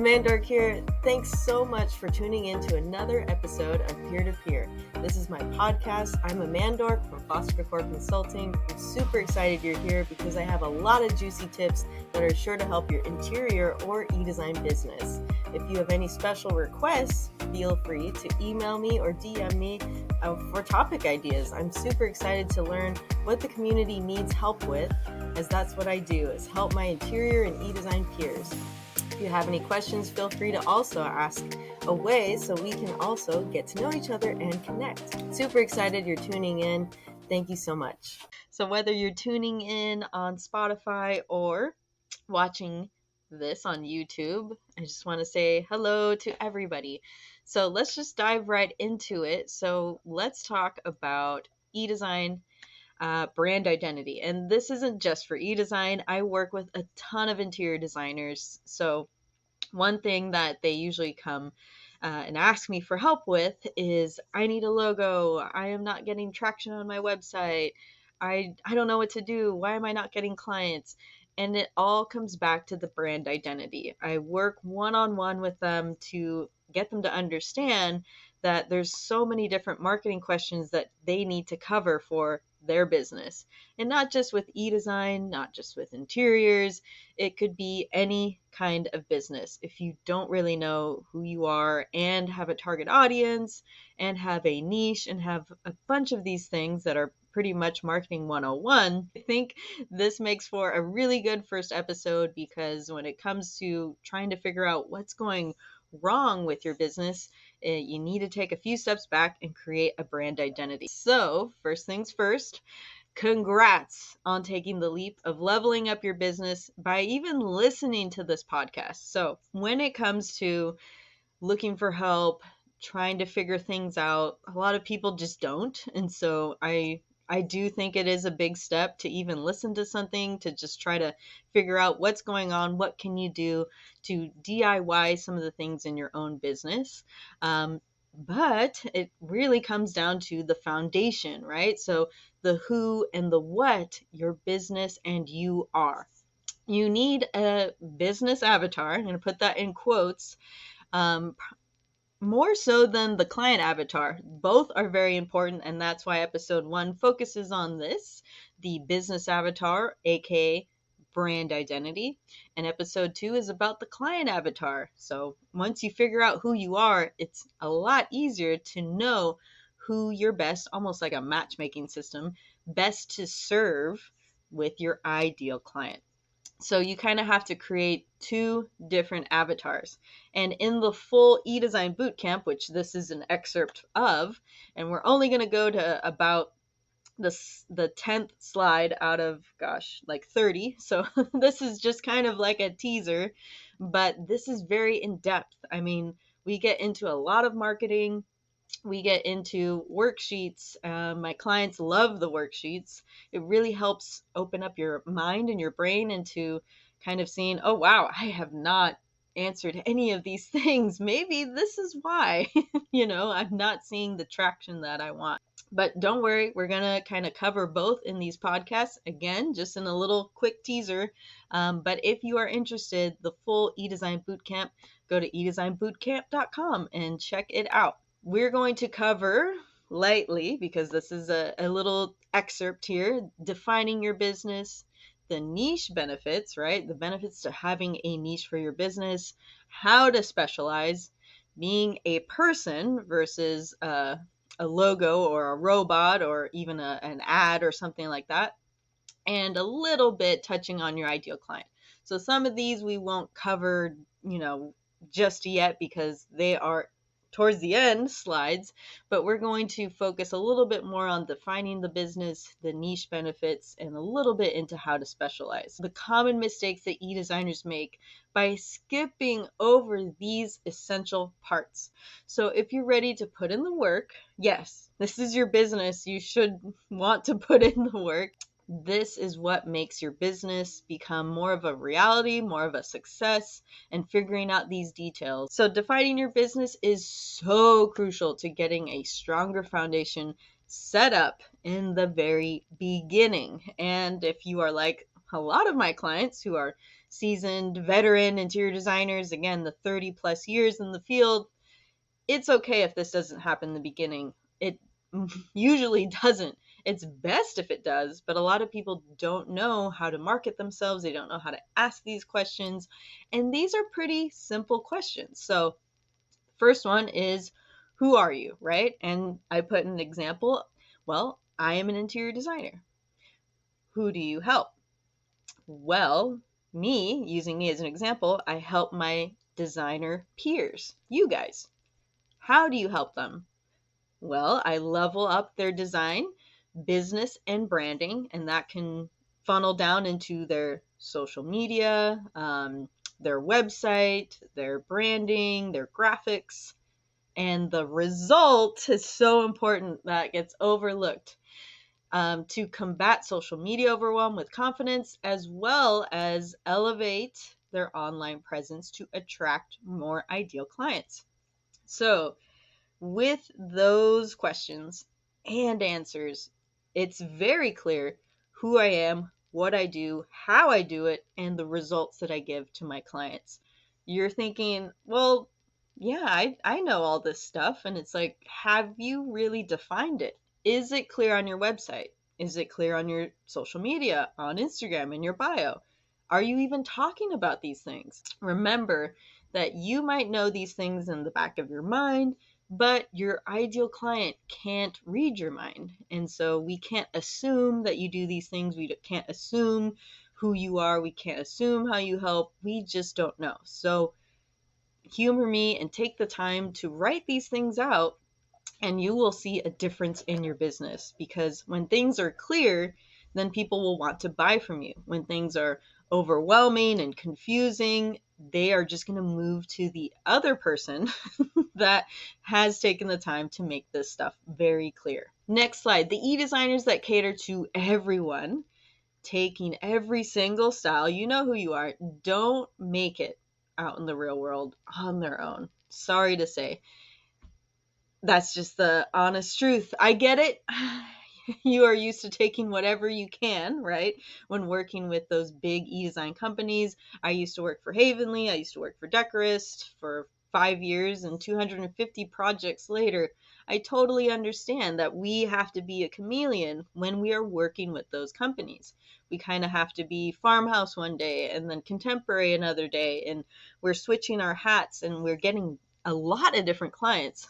Amanda here. Thanks so much for tuning in to another episode of Peer to Peer. This is my podcast. I'm Amanda from Foster Decor Consulting. I'm super excited you're here because I have a lot of juicy tips that are sure to help your interior or eDesign business. If you have any special requests, feel free to email me or DM me for topic ideas. I'm super excited to learn what the community needs help with, as that's what I do, is help my interior and eDesign peers. If you have any questions, feel free to also ask away so we can also get to know each other and connect. Super excited you're tuning in. Thank you so much. So whether you're tuning in on Spotify or watching this on YouTube, I just want to say hello to everybody. So let's just dive right into it. So let's talk about eDesign brand identity. And this isn't just for eDesign. I work with a ton of interior designers. So one thing that they usually come and ask me for help with is, I need a logo. I am not getting traction on my website. I don't know what to do. Why am I not getting clients? And it all comes back to the brand identity. I work one-on-one with them to get them to understand that there's so many different marketing questions that they need to cover for their business. And not just with eDesign, not just with interiors. It could be any kind of business. If you don't really know who you are and have a target audience and have a niche and have a bunch of these things that are pretty much marketing 101, I think this makes for a really good first episode, because when it comes to trying to figure out what's going wrong with your business, you need to take a few steps back and create a brand identity. So first things first, congrats on taking the leap of leveling up your business by even listening to this podcast. So when it comes to looking for help, trying to figure things out, a lot of people just don't. And so I do think it is a big step to even listen to something, to just try to figure out what's going on, what can you do to DIY some of the things in your own business. But it really comes down to the foundation, right? So the who and the what your business and you are. You need a business avatar. I'm going to put that in quotes. More so than the client avatar. Both are very important, and that's why episode 1 focuses on this, the business avatar, aka brand identity, and episode 2 is about the client avatar. So once you figure out who you are, it's a lot easier to know who you're best, almost like a matchmaking system, best to serve with your ideal client. So you kind of have to create 2 different avatars. And in the full eDesign bootcamp, which this is an excerpt of, and we're only going to go to about the 10th slide out of, like 30. So this is just kind of like a teaser, but this is very in-depth. I mean, we get into a lot of marketing. We get into worksheets. My clients love the worksheets. It really helps open up your mind and your brain into kind of seeing, oh, wow, I have not answered any of these things. Maybe this is why, I'm not seeing the traction that I want. But don't worry, we're going to kind of cover both in these podcasts. Again, just in a little quick teaser. But if you are interested, the full eDesign Bootcamp, go to edesignbootcamp.com and check it out. We're going to cover lightly, because this is a little excerpt here, defining your business, the niche benefits, right? The benefits to having a niche for your business, how to specialize, being a person versus a logo or a robot or even an ad or something like that, and a little bit touching on your ideal client. So some of these we won't cover, just yet, because they are towards the end slides, but we're going to focus a little bit more on defining the business, the niche benefits, and a little bit into how to specialize. The common mistakes that eDesigners make by skipping over these essential parts. So if you're ready to put in the work, yes, this is your business. You should want to put in the work. This is what makes your business become more of a reality, more of a success, and figuring out these details. So defining your business is so crucial to getting a stronger foundation set up in the very beginning. And if you are like, a lot of my clients who are seasoned veteran interior designers, again, the 30 plus years in the field, it's okay if this doesn't happen in the beginning. It usually doesn't. It's best if it does, but a lot of people don't know how to market themselves. They don't know how to ask these questions. And these are pretty simple questions. So, first one is, who are you, right? And I put an example. Well, I am an interior designer. Who do you help? Well, using me as an example, I help my designer peers, you guys. How do you help them? Well, I level up their design, business, and branding, and that can funnel down into their social media, their website, their branding, their graphics. And the result is so important that gets overlooked, to combat social media overwhelm with confidence, as well as elevate their online presence to attract more ideal clients. So, with those questions and answers, it's very clear who I am, what I do, how I do it, and the results that I give to my clients. You're thinking, well, yeah, I know all this stuff. And it's like, have you really defined it? Is it clear on your website? Is it clear on your social media, on Instagram, in your bio? Are you even talking about these things? Remember that you might know these things in the back of your mind, but your ideal client can't read your mind. And so we can't assume that you do these things. We can't assume who you are. We can't assume how you help. We just don't know. So humor me and take the time to write these things out, and you will see a difference in your business. Because when things are clear, then people will want to buy from you. When things are overwhelming and confusing, they are just going to move to the other person that has taken the time to make this stuff very clear. Next slide. The e-designers that cater to everyone, taking every single style, you know who you are, don't make it out in the real world on their own. Sorry to say. That's just the honest truth. I get it. You are used to taking whatever you can, right? When working with those big e-design companies. I used to work for Havenly. I used to work for Decorist for 5 years, and 250 projects later, I totally understand that we have to be a chameleon when we are working with those companies. We kind of have to be farmhouse one day and then contemporary another day, and we're switching our hats and we're getting a lot of different clients.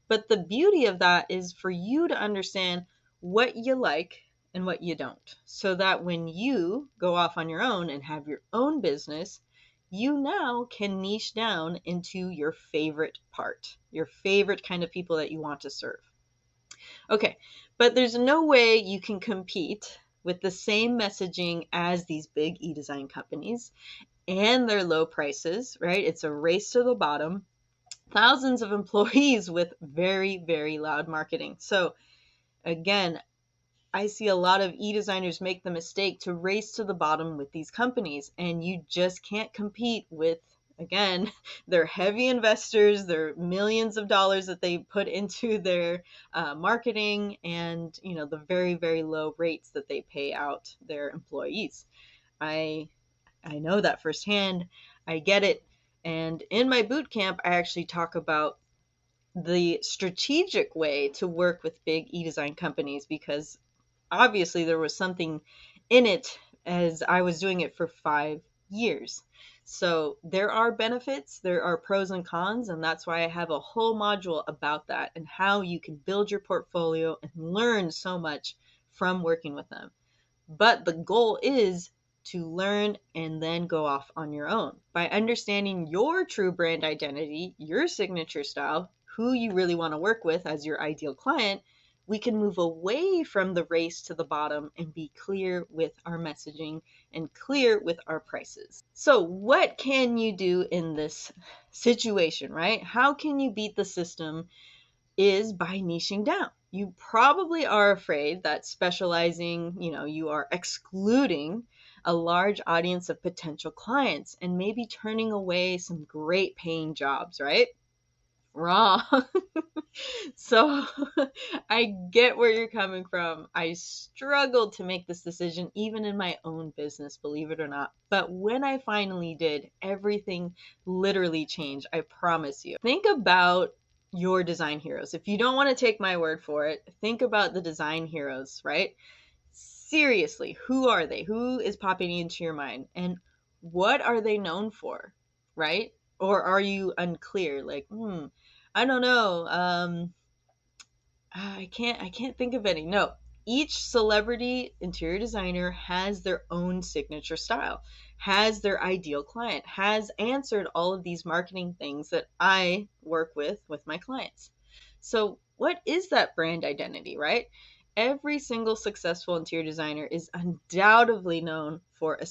But the beauty of that is for you to understand what you like and what you don't, so that when you go off on your own and have your own business, you now can niche down into your favorite part, your favorite kind of people that you want to serve. Okay, but there's no way you can compete with the same messaging as these big e-design companies and their low prices, right? It's a race to the bottom. Thousands of employees with very, very loud marketing. So again, I see a lot of e-designers make the mistake to race to the bottom with these companies, and you just can't compete with, again, their heavy investors, their millions of dollars that they put into their marketing, and the very, very low rates that they pay out their employees. I know that firsthand. I get it. And in my boot camp, I actually talk about the strategic way to work with big e-design companies, because obviously there was something in it as I was doing it for 5 years. So there are benefits, there are pros and cons, and that's why I have a whole module about that and how you can build your portfolio and learn so much from working with them. But the goal is to learn and then go off on your own. By understanding your true brand identity, your signature style, who you really want to work with as your ideal client, we can move away from the race to the bottom and be clear with our messaging and clear with our prices. So what can you do in this situation, right? How can you beat the system? Is by niching down. You probably are afraid that specializing, you are excluding a large audience of potential clients and maybe turning away some great paying jobs, right? Wrong. So I get where you're coming from. I struggled to make this decision even in my own business, believe it or not. But when I finally did, everything literally changed. I promise you. Think about your design heroes. If you don't want to take my word for it, think about the design heroes, right? Seriously, who are they? Who is popping into your mind? And what are they known for, right? Or are you unclear? Like, I don't know. I can't think of any. No. Each celebrity interior designer has their own signature style, has their ideal client, has answered all of these marketing things that I work with my clients. So, what is that brand identity, right? Every single successful interior designer is undoubtedly known for a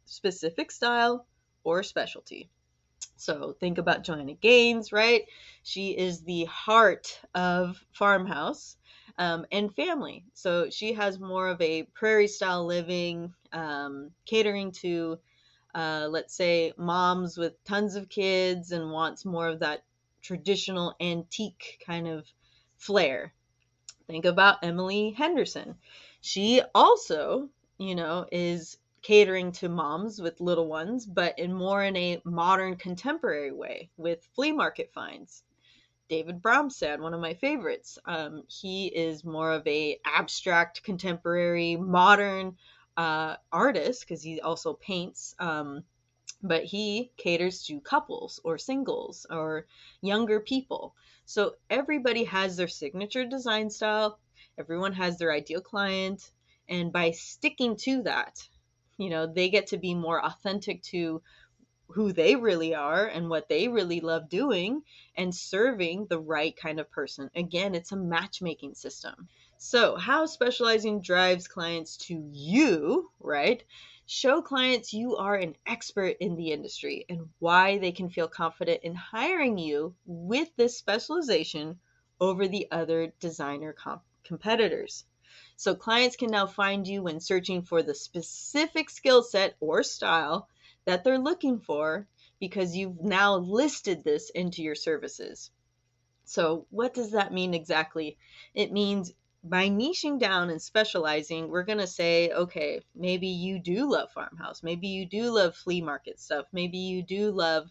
specific style or specialty. So think about Joanna Gaines, right? She is the heart of Farmhouse and family. So she has more of a prairie style living, catering to, let's say, moms with tons of kids and wants more of that traditional antique kind of flair. Think about Emily Henderson. She also, is catering to moms with little ones, but in a modern contemporary way with flea market finds. David Bromstad, one of my favorites. He is more of a abstract, contemporary, modern artist because he also paints. But he caters to couples or singles or younger people. So everybody has their signature design style, everyone has their ideal client, and by sticking to that, they get to be more authentic to who they really are and what they really love doing and serving the right kind of person. Again, it's a matchmaking system. So, how specializing drives clients to you, right? Show clients you are an expert in the industry and why they can feel confident in hiring you with this specialization over the other designer competitors. So, clients can now find you when searching for the specific skill set or style that they're looking for because you've now listed this into your services. So, what does that mean exactly? It means by niching down and specializing, we're going to say, okay, maybe you do love farmhouse. Maybe you do love flea market stuff. Maybe you do love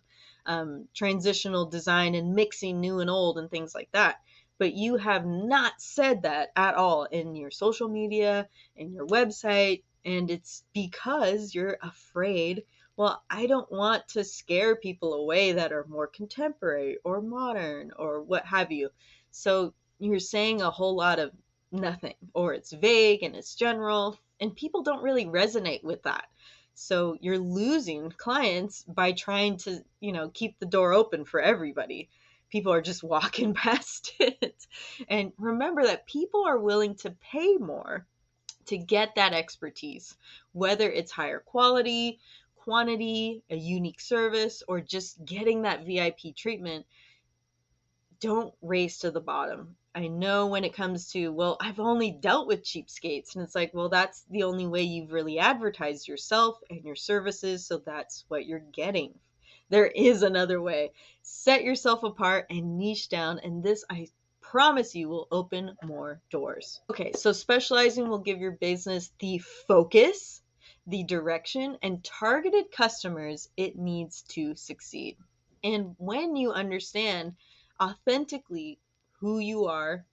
transitional design and mixing new and old and things like that. But you have not said that at all in your social media, in your website. And it's because you're afraid, well, I don't want to scare people away that are more contemporary or modern or what have you. So you're saying a whole lot of nothing, or it's vague and it's general, and people don't really resonate with that. So you're losing clients by trying to, keep the door open for everybody. People are just walking past it. And remember that people are willing to pay more to get that expertise, whether it's higher quality, quantity, a unique service, or just getting that VIP treatment. Don't race to the bottom. I know when it comes to, well, I've only dealt with cheapskates. And it's like, well, that's the only way you've really advertised yourself and your services. So that's what you're getting. There is another way. Set yourself apart and niche down. And this, I promise you, will open more doors. Okay, so specializing will give your business the focus, the direction, and targeted customers it needs to succeed. And when you understand authentically who you are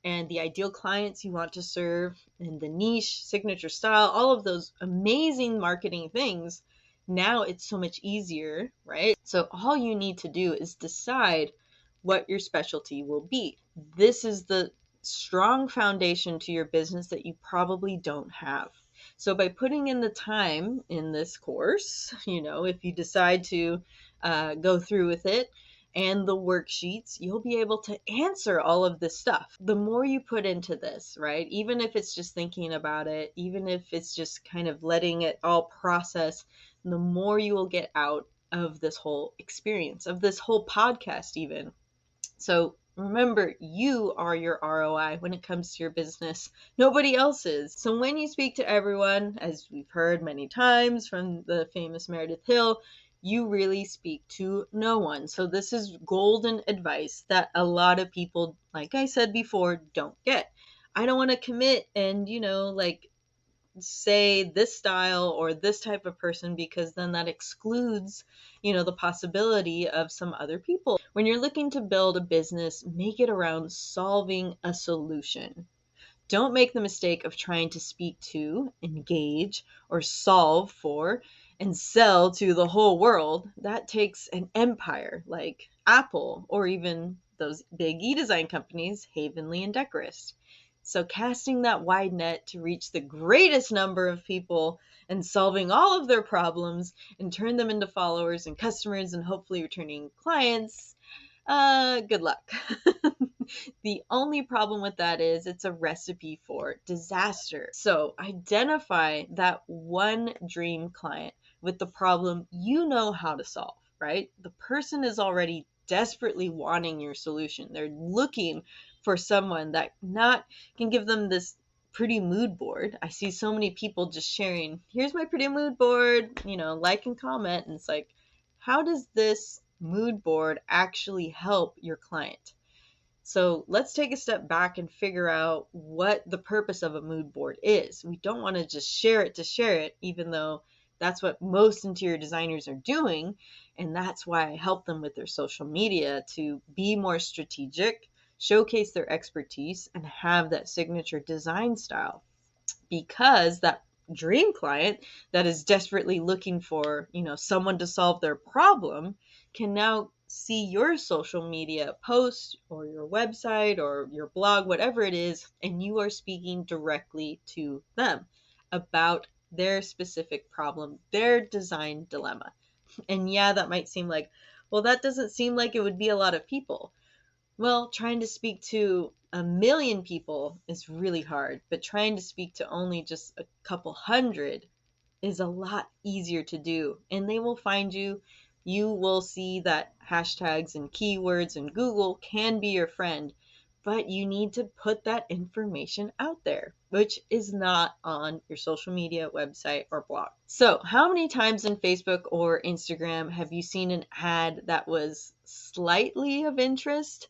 and the ideal clients you want to serve and the niche, signature style, all of those amazing marketing things, now it's so much easier, right? So all you need to do is decide what your specialty will be. This is the strong foundation to your business that you probably don't have. So by putting in the time in this course, if you decide to go through with it, and the worksheets, you'll be able to answer all of this stuff. The more you put into this, right? Even if it's just thinking about it, even if it's just kind of letting it all process, the more you will get out of this whole experience, of this whole podcast, even. So remember, you are your ROI when it comes to your business. Nobody else is. So when you speak to everyone, as we've heard many times from the famous Meredith Hill, you really speak to no one. So this is golden advice that a lot of people, like I said before, don't get. I don't want to commit and, like say this style or this type of person because then that excludes, the possibility of some other people. When you're looking to build a business, make it around solving a solution. Don't make the mistake of trying to speak to, engage, or solve for and sell to the whole world. That takes an empire like Apple or even those big eDesign companies, Havenly and Decorist. So casting that wide net to reach the greatest number of people and solving all of their problems and turn them into followers and customers and hopefully returning clients, good luck. The only problem with that is it's a recipe for disaster. So identify that one dream client with the problem you know how to solve, right? The person is already desperately wanting your solution. They're looking for someone that not can give them this pretty mood board. I see so many people just sharing, here's my pretty mood board, like and comment. And it's like, how does this mood board actually help your client? So let's take a step back and figure out what the purpose of a mood board is. We don't want to just share it to share it, even though that's what most interior designers are doing. And that's why I help them with their social media to be more strategic, showcase their expertise, and have that signature design style. Because that dream client that is desperately looking for, someone to solve their problem can now see your social media post or your website or your blog, whatever it is, and you are speaking directly to them about their specific problem, their design dilemma. And yeah, that might seem like, well, that doesn't seem like it would be a lot of people. Well, trying to speak to a million people is really hard, but trying to speak to only just a couple hundred is a lot easier to do. And they will find you. You will see that hashtags and keywords and Google can be your friend, but you need to put that information out there, which is not on your social media, website, or blog. So, how many times in Facebook or Instagram have you seen an ad that was slightly of interest,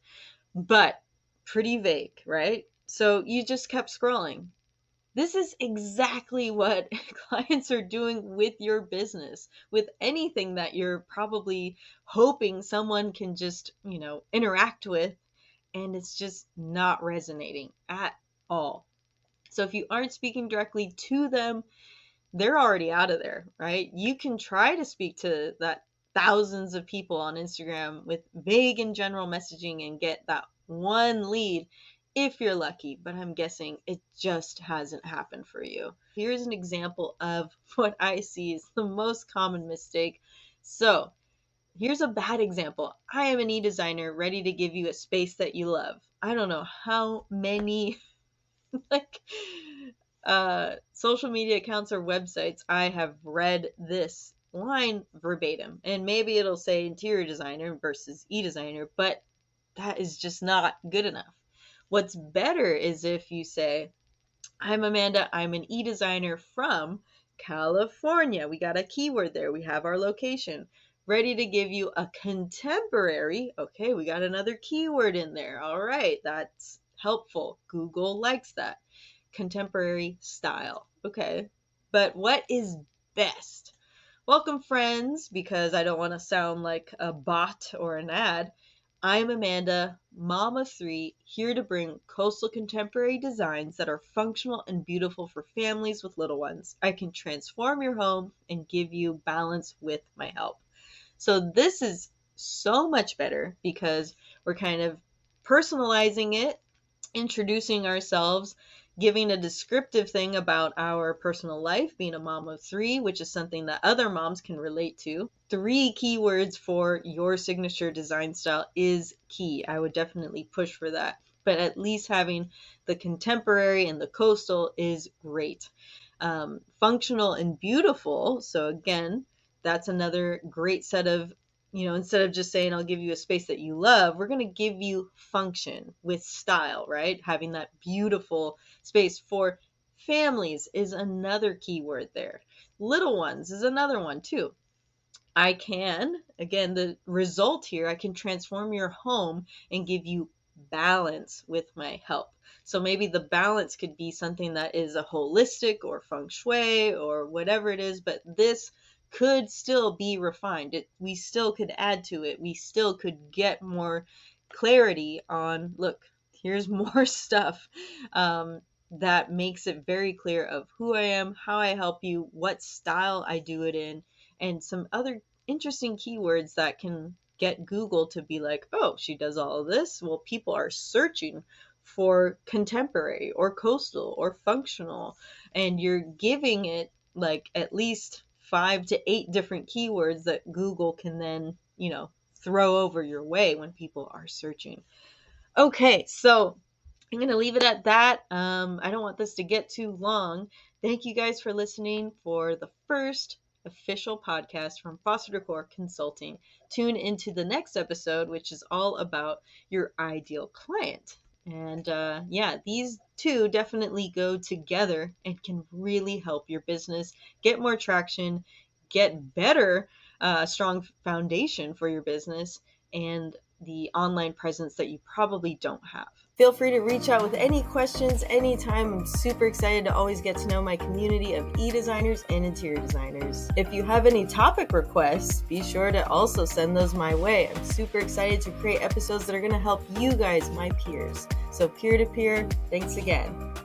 but pretty vague, right? So you just kept scrolling. This is exactly what clients are doing with your business, with anything that you're probably hoping someone can just, interact with, and it's just not resonating at all. So if you aren't speaking directly to them, they're already out of there, right? You can try to speak to that thousands of people on Instagram with vague and general messaging and get that one lead if you're lucky, but I'm guessing it just hasn't happened for you. Here's an example of what I see is the most common mistake. So here's a bad example. I am an e-designer ready to give you a space that you love. I don't know how many like social media accounts or websites I have read this line verbatim, and maybe it'll say interior designer versus e-designer, but that is just not good enough. What's better is if you say, I'm Amanda, I'm an e-designer from California. We got a keyword there. We have our location. Ready to give you a contemporary. Okay, we got another keyword in there. All right, that's helpful. Google likes that. Contemporary style. Okay, but what is best? Welcome, friends, because I don't want to sound like a bot or an ad. I'm Amanda, mom of 3, here to bring coastal contemporary designs that are functional and beautiful for families with little ones. I can transform your home and give you balance with my help. So this is so much better because we're kind of personalizing it, introducing ourselves, giving a descriptive thing about our personal life, being a mom of 3, which is something that other moms can relate to. 3 keywords for your signature design style is key. I would definitely push for that. But at least having the contemporary and the coastal is great. Functional and beautiful. So again, that's another great set of, instead of just saying, I'll give you a space that you love, we're going to give you function with style, right? Having that beautiful space for families is another keyword there. Little ones is another one too. again, the result here, I can transform your home and give you balance with my help. So maybe the balance could be something that is a holistic or feng shui or whatever it is, but this could still be refined. We still could add to it. We still could get more clarity on, look, here's more stuff that makes it very clear of who I am, how I help you, what style I do it in, and some other interesting keywords that can get Google to be like, oh, she does all of this. Well, people are searching for contemporary or coastal or functional, and you're giving it like at least 5 to 8 different keywords that Google can then, throw over your way when people are searching. Okay, so I'm going to leave it at that. I don't want this to get too long. Thank you guys for listening for the first official podcast from Foster Decor Consulting. Tune into the next episode, which is all about your ideal client. And these two definitely go together and can really help your business get more traction, get better, strong foundation for your business, and the online presence that you probably don't have. Feel free to reach out with any questions anytime. I'm super excited to always get to know my community of e-designers and interior designers. If you have any topic requests, be sure to also send those my way. I'm super excited to create episodes that are going to help you guys, my peers. So peer-to-peer, thanks again.